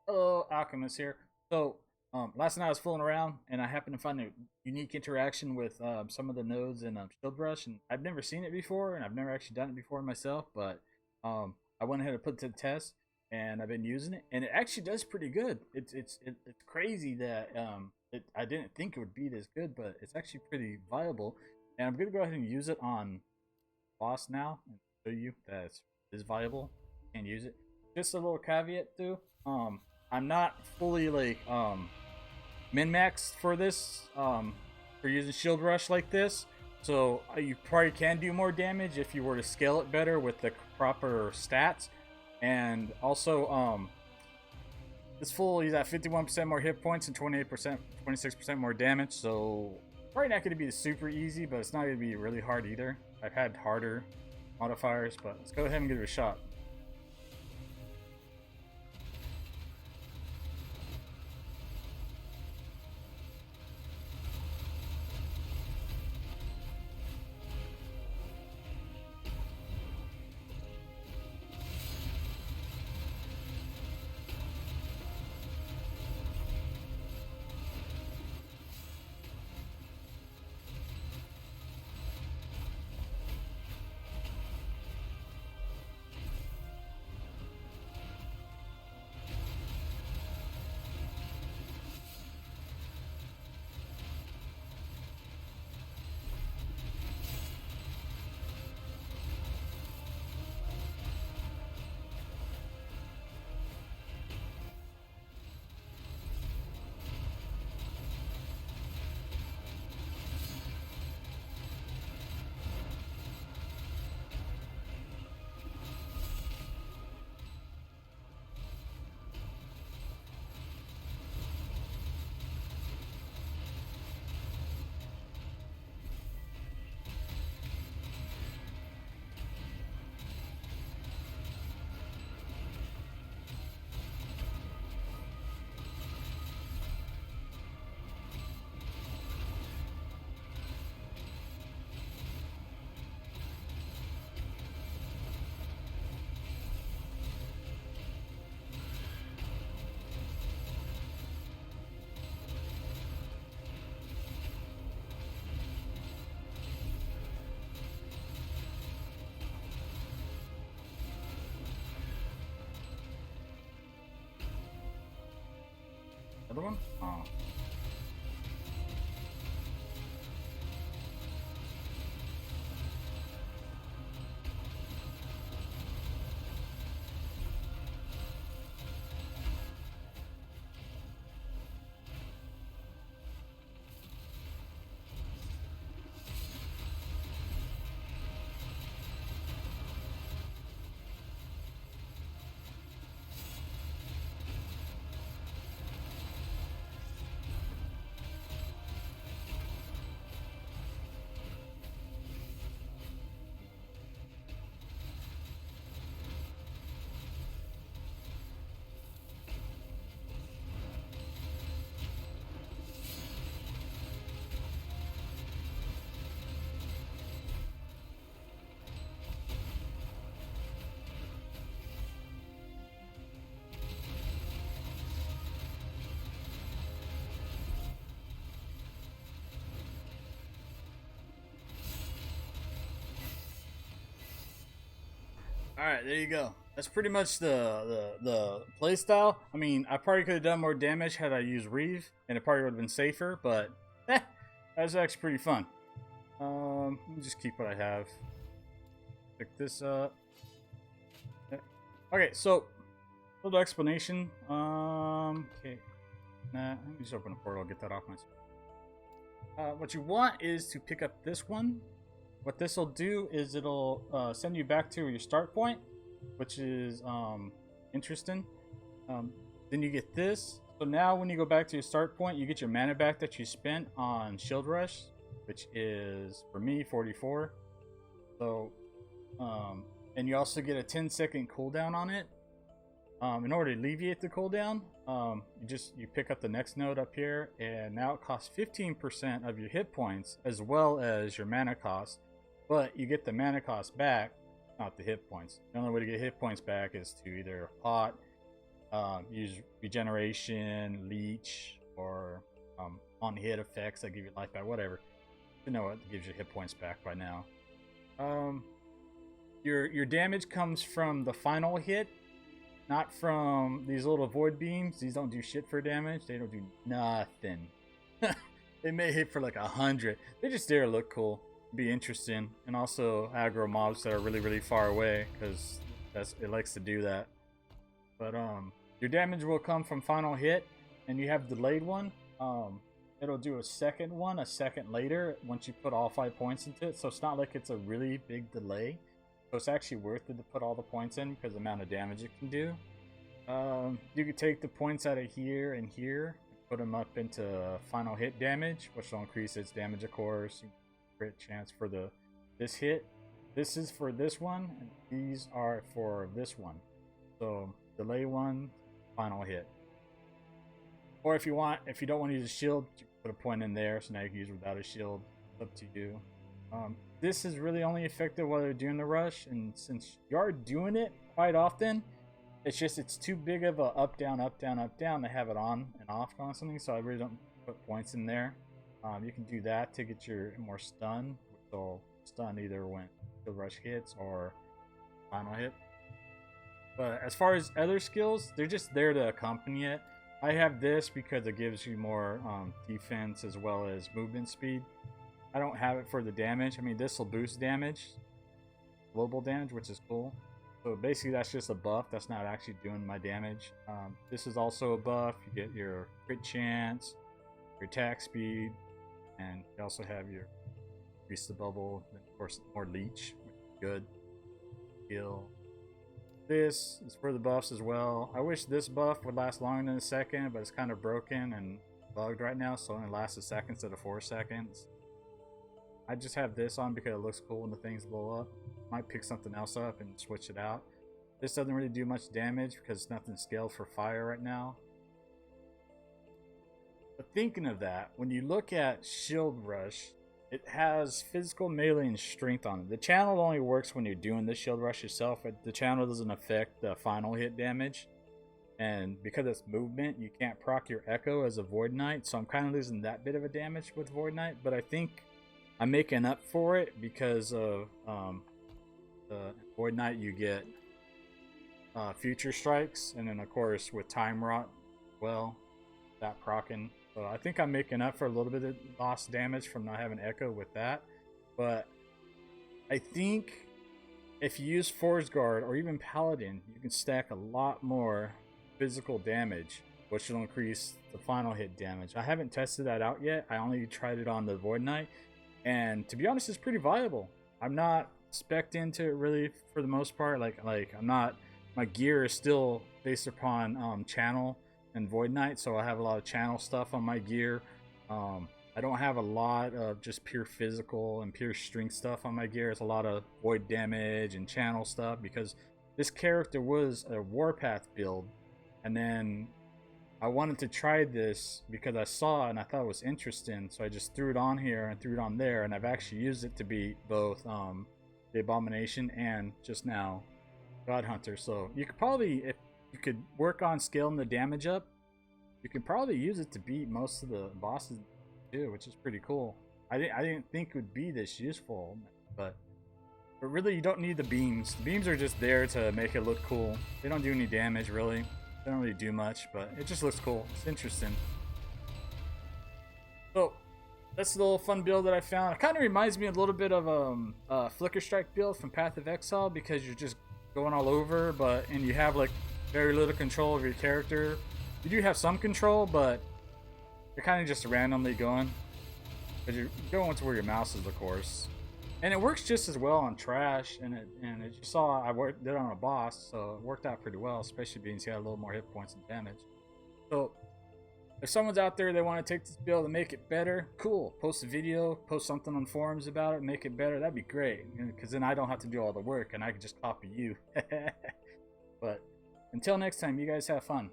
Hello, Alchemist here. So, last night I was fooling around and I happened to find a unique interaction with some of the nodes in Shield Rush, and I've never seen it before, and I've never actually done it before myself. But I went ahead and put it to the test, and I've been using it, and it actually does pretty good. It's crazy that I didn't think it would be this good, but it's actually pretty viable. And I'm gonna go ahead and use it on boss now and show you that it is viable and use it. Just a little caveat too. I'm not fully like min maxed for this for using shield rush like this. So you probably can do more damage if you were to scale it better with the proper stats. And also this full he's at 51% more hit points and 28%, 26% more damage. So probably not going to be super easy, but it's not going to be really hard either. I've had harder modifiers, but let's go ahead and give it a shot. Other one? Oh. All right, there you go. That's pretty much the play style. I mean, I probably could have done more damage had I used Reeve, and it probably would have been safer. But that's actually pretty fun. Let me just keep what I have. Pick this up. Okay, so little explanation. Okay, nah. Let me just open a portal. Get that off my. What you want is to pick up this one. What this will do is it'll send you back to your start point, which is interesting. Then you get this. So now when you go back to your start point, you get your mana back that you spent on Shield Rush, which is, for me, 44. So, and you also get a 10-second cooldown on it. In order to alleviate the cooldown, you pick up the next node up here, and now it costs 15% of your hit points as well as your mana cost. But you get the mana cost back, not the hit points. The only way to get hit points back is to either pot use regeneration, leech, or on hit effects that give you life back, whatever. You know what gives you hit points back by now. Your damage comes from the final hit, not from these little void beams. These don't do shit for damage. They don't do nothing. They may hit for like 100. They just there to look cool, be interesting, and also aggro mobs that are really far away because it likes to do that. But your damage will come from final hit, and you have delayed one. It'll do a second one a second later once you put all 5 points into it. So it's not like it's a really big delay. So it's actually worth it to put all the points in because of the amount of damage it can do. You could take the points out of here and here and put them up into final hit damage, which will increase its damage, of course. Crit chance for this hit. This is for this one, and these are for this one. So delay one, final hit. Or if you don't want to use a shield, you put a point in there, so now you can use it without a shield. It's up to you. This is really only effective while you're doing the rush, and since you are doing it quite often, it's too big of a up down to have it on and off constantly. So I really don't put points in there. You can do that to get your more stun, which will stun either when the rush hits or final hit. But as far as other skills, they're just there to accompany it. I have this because it gives you more defense as well as movement speed. I don't have it for the damage. I mean, this will boost damage, global damage, which is cool. So basically, that's just a buff. That's not actually doing my damage. This is also a buff. You get your crit chance, your attack speed, and you also have your increase the bubble, and of course, more leech, which is good. Heal. This is for the buffs as well. I wish this buff would last longer than a second, but it's kind of broken and bugged right now, so it only lasts a second instead of 4 seconds. I just have this on because it looks cool when the things blow up. Might pick something else up and switch it out. This doesn't really do much damage because nothing's scaled for fire right now. But thinking of that, when you look at Shield Rush, it has physical, melee, and strength on it. The channel only works when you're doing the Shield Rush yourself. The channel doesn't affect the final hit damage. And because it's movement, you can't proc your Echo as a Void Knight. So I'm kind of losing that bit of a damage with Void Knight. But I think I'm making up for it because of the Void Knight you get Future Strikes. And then of course with Time Rot, well, that procking. So I think I'm making up for a little bit of lost damage from not having Echo with that. But I think if you use Force Guard or even Paladin, you can stack a lot more physical damage, which will increase the final hit damage. I haven't tested that out yet. I only tried it on the Void Knight. And to be honest, it's pretty viable. I'm not spec'd into it really for the most part. Like I'm not, my gear is still based upon channel and Void Knight, so I have a lot of channel stuff on my gear. I don't have a lot of just pure physical and pure strength stuff on my gear. It's a lot of void damage and channel stuff because this character was a Warpath build, and then I wanted to try this because I saw it and I thought it was interesting, so I just threw it on here and threw it on there, and I've actually used it to beat both the Abomination and just now God Hunter. So you could probably, if you could work on scaling the damage up, you could probably use it to beat most of the bosses too, which is pretty cool. I didn't think it would be this useful, but really you don't need the beams. The beams are just there to make it look cool. They don't do any damage really. They don't really do much, but it just looks cool. It's interesting. So that's a little fun build that I found. It kind of reminds me a little bit of Flicker Strike build from Path of Exile because you're just going all over, and you have like very little control of your character. You do have some control, but you're kind of just randomly going. But you're going to where your mouse is, of course. And it works just as well on Trash, and as you saw, I did it on a boss, so it worked out pretty well, especially being he had a little more hit points and damage. So if someone's out there, they want to take this build and make it better, cool. Post a video, post something on forums about it, make it better. That'd be great, because then I don't have to do all the work, and I can just copy you. But until next time, you guys have fun.